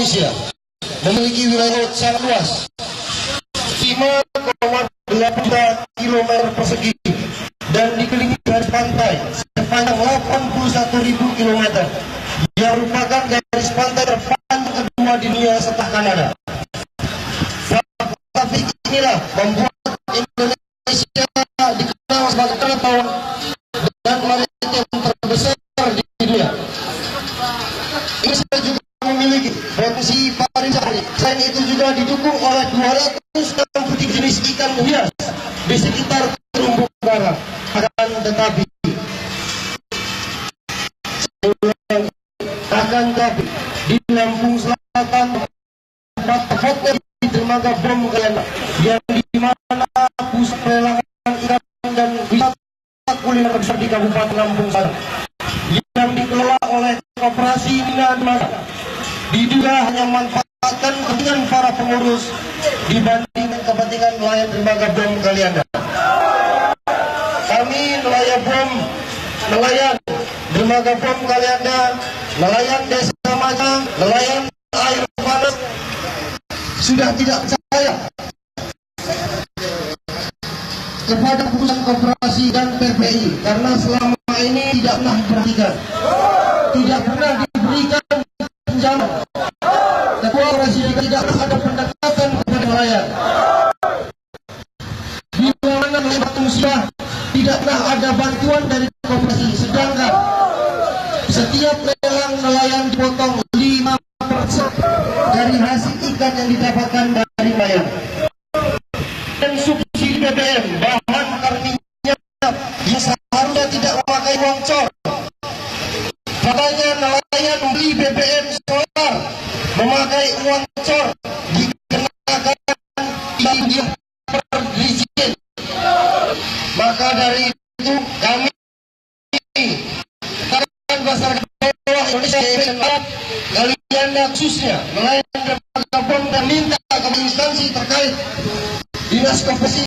Indonesia memiliki wilayah laut sangat luas, 5,8 km persegi, dan dikelilingi garis pantai sepanjang 81.000 km, yang merupakan garis pantai terpanjang kedua di dunia setelah Kanada. Tapi inilah membuat Indonesia dikenal sebagai pengetahuan dan maritim terbesar di dunia. Indonesia juga memiliki potensi pariwisata. Selain itu juga didukung oleh 263 jenis ikan hias di sekitar terumbu karang. Akan tapi di Lampung Selatan hotel di dermaga Bom Galianda, yang dimana pusat pelelangan ikan dan wisata kuliner besar di Kabupaten Lampung Selatan, yang dikelola oleh Koperasi Bina Dermaga, diduga hanya memanfaatkan kepentingan para pengurus dibandingkan kepentingan nelayan dermaga Bom Galianda. Kami nelayan dermaga Bom Galianda, nelayan Desa Maja, nelayan air panas sudah tidak percaya kepada keputusan koperasi dan PPI karena selama ini tidak pernah diperhatikan, tidak pernah diberikan pinjaman. Ketua Presiden tidak ada pendekatan kepada nelayan. Di mana nelayan musibah tidak pernah ada bantuan dari koperasi, sedangkan setiap lelang nelayan dipotong 5% dari hasil ikan yang didapatkan dari nelayan. Dan subsidi BBM, bahan bakar minyak yang seharusnya tidak memakai uang cor. Makanya nelayan beli BBM solar memakai uang cor dikenakan dia perizinan. Maka dari itu kami masyarakat bawah Indonesia Galianda khususnya nelayan dermaga Bom dan minta ke instansi terkait Dinas Koperasi